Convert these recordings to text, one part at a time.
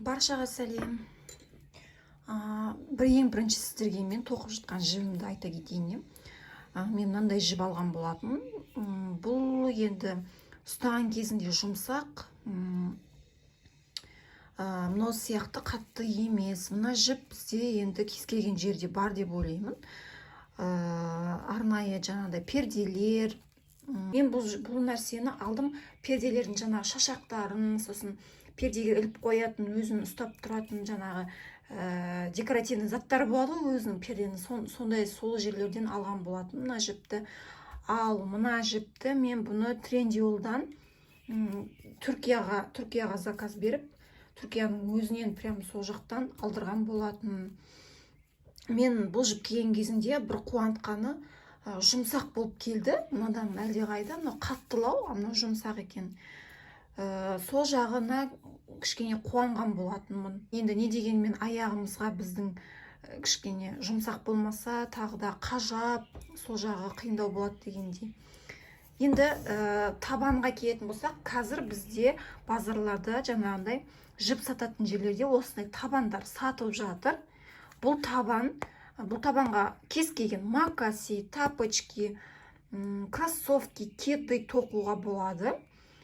Баршаға сәлем. Ең бірінші сіздерге мен тоқып жатқан жібімді айта кетейін. Мен мынандай жіп алған болатын. Бұл енді ұстаған кезінде жұмсақ, мынау сияқты қатты емес. Мына жіп бізде енді кез келген жерде бар деп ойлаймын. Арнайы жаңағыдай перделер. Мен бұл нәрсені алдым. Перделердің жаңағы шашақтарын, сосын пердеге іліп қоятын, өзін ұстап тұратын жаңағы декоративный заттар болады ғой, өзінің пердені сондай сол жерлерден алған болатын мына жіпті. Ал мына жіпті мен бұны Трендиолдан Түркияға заказ беріп, Түркияның өзінен прям сол жақтан алдырған болатын. Мен бұл жіп киген кезінде бір қуантқаны, жұмсақ болып келді. Мынадан әлдеқайда, мынау қаттылау, мынау жұмсақ екен. Сол жағына кішкене қуанған болатынмын. Енді не дегенмен аяғымызға біздің кішкене жұмсақ болмаса, тағы да қажап, сол жағы қиындау болады дегендей. Енді табанға келетін болсақ, қазір бізде базарларда жаңағындай жіп сататын жерлерде осындай табандар сатып жатыр. Бұл табанға кез келген макаси, тапочки, кроссовки, кеды тоқуға болады.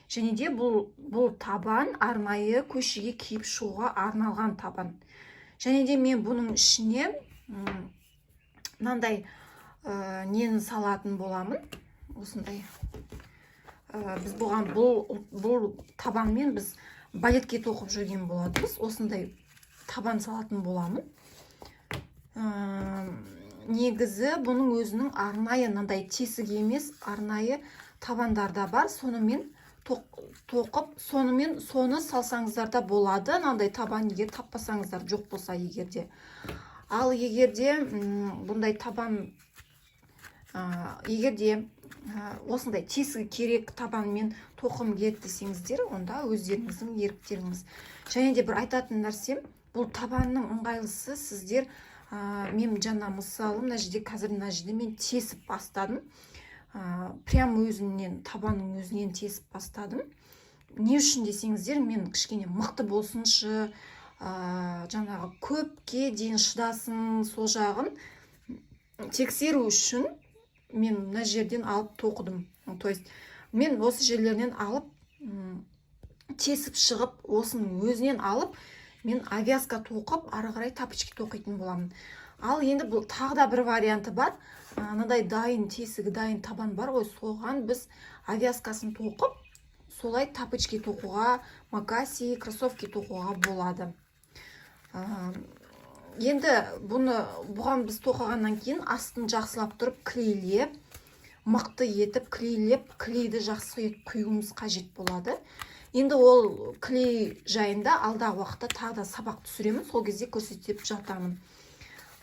Және де бұл табан арнайы көшеге киіп шығуға арналған табан. Және де мен бұның ішіне мынандай нені салатын боламын. Осындай. Біз бұған бұл табанмен біз балетке тоқып жүрген боламыз. Осындай табан салатын боламын. Негізі бұның өзінің арнайы мынандай тесік емес, арнайы табандарда бар. Сонымен тоқып, соны салсаңыздар да болады. Мынандай табан егер таппасаңыздар, жоқ болса егерде. Ал егерде бұндай табан, егерде осындай тесігі керек табанмен тоқым керек десеңіздер, онда өздеріңіздің еріктеріңіз. Және де бір айтатын нәрсем, бұл табанның ыңғайлысы сіздер, мен жаңа мысалы, мына жерде қазір мына жерде мен тесіп бастадым. Прям табанның өзінен тесіп бастадым. Не үшін десеңіздер, мен кішкене мықты болсыншы, жаңағы көпке дейін шыдасын, сол жағын тексеру үшін мен мына жерден алып тоқыдым. То есть мен осы жерлерінен алып тесіп шығып, осының өзінен алып, мен авязка тоқып, ары қарай тапочки тоқитын боламын. Ал енді бұл тағы да бір варианты бар. Мынадай дайын тесігі, дайын табан бар ғой, соған біз авязкасын тоқып, солай тапочки тоқуға, макаси, кроссовки тоқуға болады. Енді бұған біз тоқығаннан кейін астын жақсылап тұрып, клейлеп, мықты етіп, клейді жақсы құюымыз қажет болады. Енді ол клей жайында алдағы уақытта тағы да сабақ түсіремін, сол кезде көрсетіп жатамын.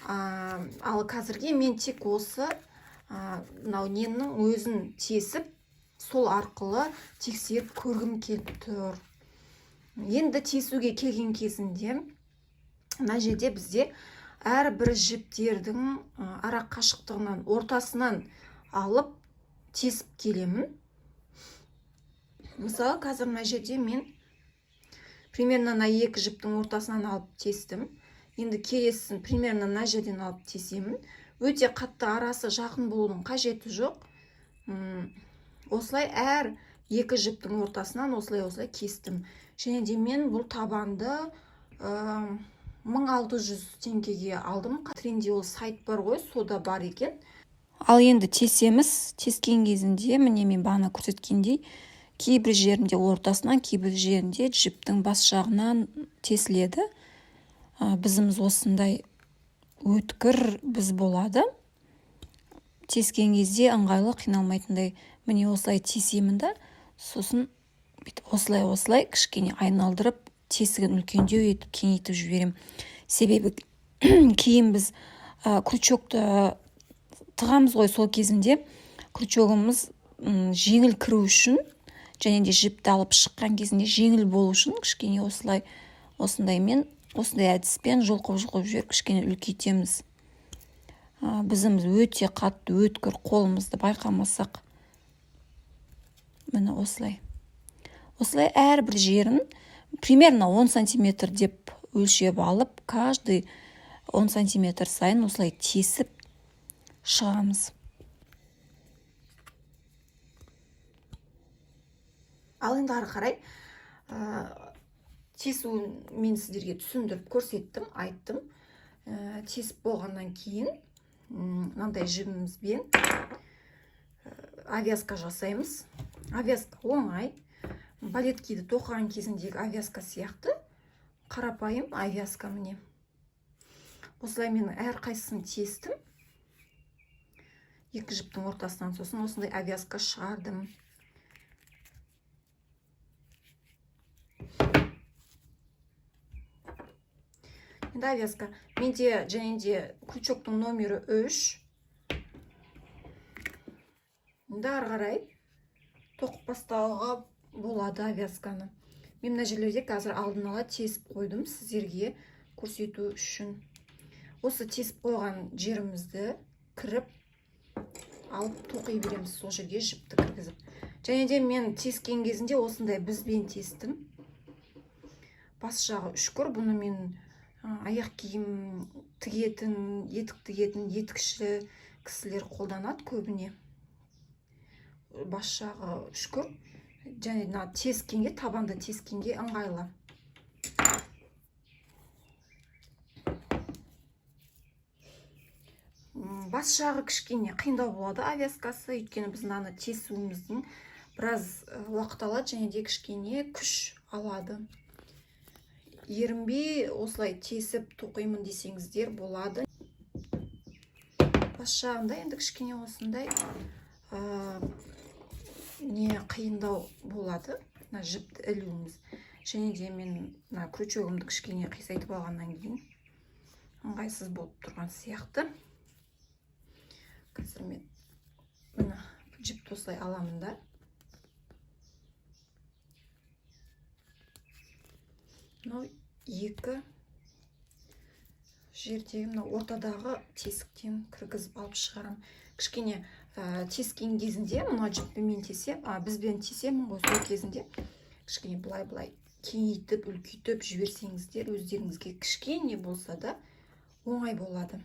Ал қазірге мен тек осы ненің өзін тесіп, сол арқылы тексеріп көргім келіп тұр. Енді тесуге келген кезінде, мына жерде бізде әрбір жіптердің ара қашықтығынан, ортасынан алып тесіп келемін. Мысалы, қазір мына жерде мен примерно екі жіптің ортасынан алып тестім. Енді келесін примерно мына жерден алып тесемін. Өте қатты арасы жақын болудың қажеті жоқ. Осылай әр екі жіптің ортасынан осылай кестім. Және де мен бұл табанды 1600 теңгеге алдым. Трендиол сайт бар ғой, сода бар екен. Ал енді тесеміз. Тескен кезінде, міне мен бағана көрсеткендей, кейбір жерінде ортасынан, кейбір жерінде жіптің бас жағынан тесіледі. Бізіміз осындай өткір біз болады. Тескен кезде ыңғайлы, қиналмайтындай. Міне осылай тесемін да, сосын осылай кішкене айналдырып, тесігін үлкендеу етіп, кеңейтіп жіберем. Себебі кейін біз крючокты тығамыз ғой, сол кезінде крючогымыз жеңіл кіру үшін, және де жіпті алып шыққан кезінде жеңіл болу үшін кішкене осындай әдіспен жұлқып жіберіп кішкене үлкейтеміз. Бізіміз өте қатты өткір, қолымызды байқамасақ. Міне осылай. Осылай әрбір жерін примерно 10 сантиметр деп өлшеп алып, каждый 10 сантиметр сайын осылай тесіп шығамыз. Ал енді ары қарай тесуін мен сіздерге түсіндіріп көрсеттім, айттым. Тесіп болғаннан кейін мынандай жібімізбен авязка жасаймыз. Авязка оңай. Балеткиді тоқыған кезіндегі авязка сияқты қарапайым авязка міне. Осылай мен әрқайсысын тестім. Екі жіптің ортасынан сосын осындай авязка шығардым. Енді авязка. Менде және де крючоктың номері 3. Енді ары қарай тоқып бастауға болады авязканы. Мен мына жерлерде қазір алдын ала тесіп қойдым сіздерге көрсету үшін. Осы тесіп қойған жерімізді кіріп алып тоқи береміз, сол жерге жіпті кіргізіп. Және де мен тескен кезінде осындай бізбен тестім. Бас жағы үшкір. Бұны мен аяқ киім тігетін, етік тігетін етікші кісілер қолданады көбіне. Бас жағы үшкір. Және тескенге, табанды тескенге ыңғайлы. Бас жағы кішкене қиындау болады авязкасы, өйткені біз мынаны тесуіміздің біраз уақыт алады және де кішкене күш алады. Ерінбей осылай тесіп тоқимын десеңіздер болады. Бас жағында енді кішкене осындай не қиындау болады, жіпті ілуіміз. Және де мен крючогымды кішкене қисайтып алғаннан кейін ыңғайсыз болып тұрған сияқты. Қазір мен мына жіпті осылай аламын да. Екі жердегі ортадағы тесіктен кіргізіп алып шығарам. Кішкене тескен кезінде мына жіппен тесем, бізбен тесемін ғой, сол кезінде кішкене былай кеңейтіп, үлкейтіп жіберсеңіздер, өздеріңізге кішкене болса да оңай болады.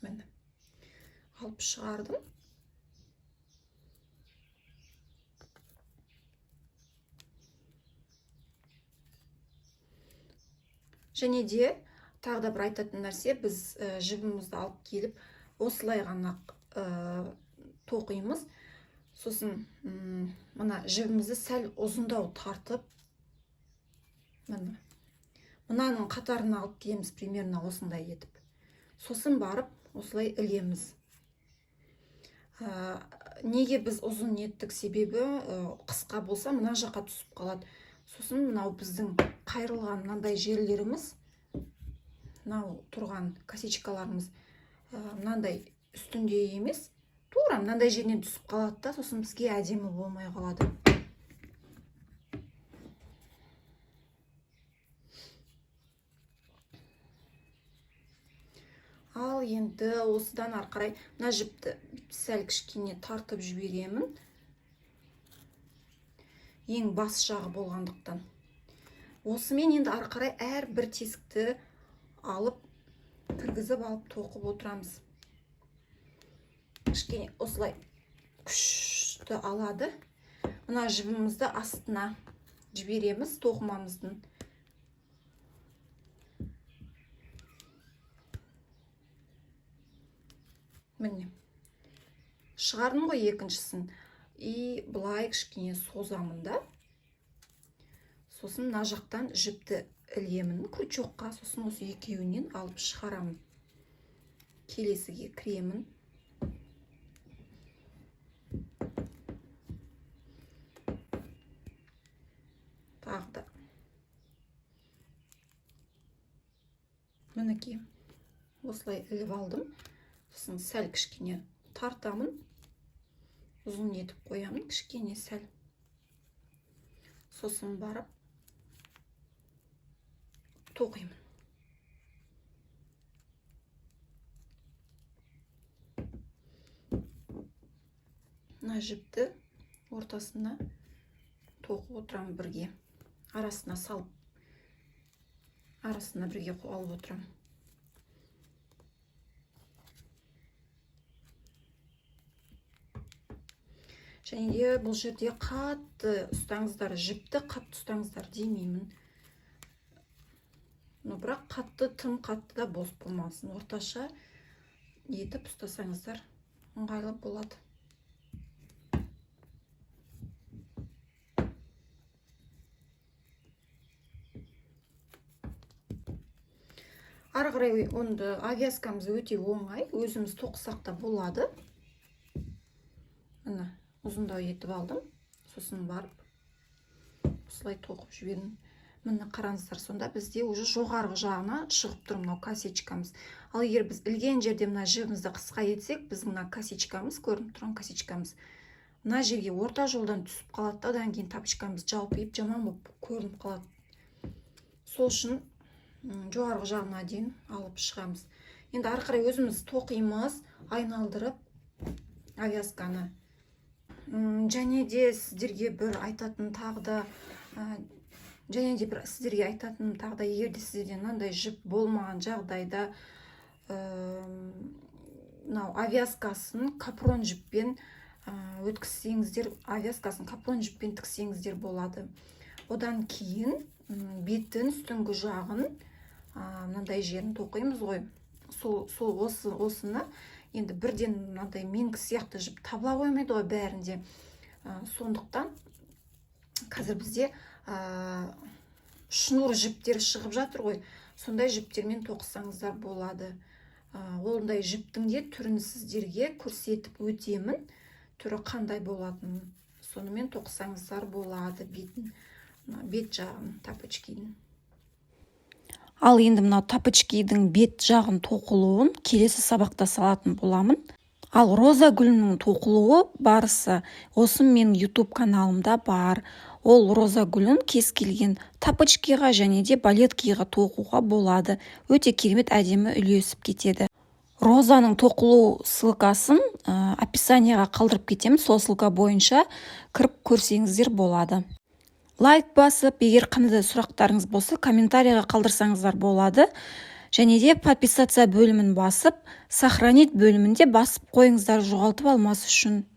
Міне алып шығардым. Және де тағы да бір айтатын нәрсе, біз жібімізді алып келіп осылай ғана тоқимыз. Сосын мына жібімізді сәл ұзындау тартып, мынаның қатарын алып келеміз, примерно осындай етіп. Сосын барып осылай ілеміз. Неге біз ұзын еттік себебі қысқа болса мына жаққа түсіп қалады. Сосын мынау біздің қайрылған мынандай жерлеріміз, мынау тұрған косичкаларымыз мынандай үстінде емес, тура мынандай жерінен түсіп қалады да, сосын бізге әдемі болмай қалады. Ал енді осыдан ары қарай мына жіпті сәл кішкене тартып жіберемін. Ең бас жағы болғандықтан. Осымен енді ары қарай әр бір тесікті алып, кіргізіп алып тоқып отырамыз. Кішкене осылай күшті алады. Мына жібімізді астына жібереміз тоқымамыздың. Міне. Шығардым ғой екіншісін. И былай кішкене созамын да. Сосын мына жақтан жіпті ілемін крючокқа, сосын осы екеуінен алып шығарамын. Келесіге кіремін. Тағы да. Мінекей. Осылай іліп алдым. Сосын сәл кішкене тартамын. Ұзын етіп қоямын, кішкене сәл. Сосын барып тоқимын. Мына жіпті ортасына тоқып отырамын бірге. Арасына салып, арасына бірге алып отырамын. Және де бұл жерде қатты ұстаңыздар, жіпті қатты ұстаңыздар демеймін. Но бірақ қатты, тым қатты да бос болмасын. Орташа етіп ұстасаңыздар ыңғайлы болады. Ары қарай онды авязкамыз өте оңай, өзіміз тоқсақ та болады. Міне, ұзындау етіп алдым. Сосын барып осылай тоқып жібердім. Міне қараңыздар, сонда бізде уже жоғарғы жағына шығып тұр мынау косичкамыз. Ал егер біз ілген жерде мына жібімізді қысқа етсек, біздің мына косичкамыз, көрініп тұрған косичкамыз, мына жерге орта жолдан түсіп қалады, одан кейін тапочкамыз жалпиып жаман болып көрініп қалады. Сол үшін жоғарғы жағына дейін алып шығамыз. Енді ары қарай өзіміз тоқимыз, айналдырып авязканы. Және де сіздерге бір айтатын тағы да, егер де сіздерде мынандай жіп болмаған жағдайда, мынау авязкасын капрон жіппен өткізсеңіздер, авязкасын капрон жіппен тіксеңіздер болады. Одан кейін бетін, үстіңгі жағын, мынандай жерін тоқимыз ғой. Осыны енді бірден мынандай менікі сияқты жіп табыла қоймайды ғой бәрінде. Сондықтан қазір бізде шнур жіптер шығып жатыр ғой. Сондай жіптермен тоқысаңыздар болады. Ондай жіптің де түрін сіздерге көрсетіп өтемін. Түрі қандай болатынын. Сонымен тоқысаңыздар болады бет жағын, тапочкидің. Ал енді мынау тапочкидің бет жағын тоқылуын келесі сабақта салатын боламын. Ал роза гүлінің тоқылуы барысы осы менің YouTube каналымда бар. Ол роза гүлін кез келген тапочкиға және де балеткиға тоқуға болады. Өте керемет әдемі үйлесіп кетеді. Розаның тоқылу ссылкасын описанияға қалдырып кетемін. Сол ссылка бойынша кіріп көрсеңіздер болады. Лайк басып, егер қандай сұрақтарыңыз болса, комментарияға қалдырсаңыздар болады. Және де подписаться бөлімін басып, сохранить бөлімінде басып қойыңыздар жоғалтып алмас үшін.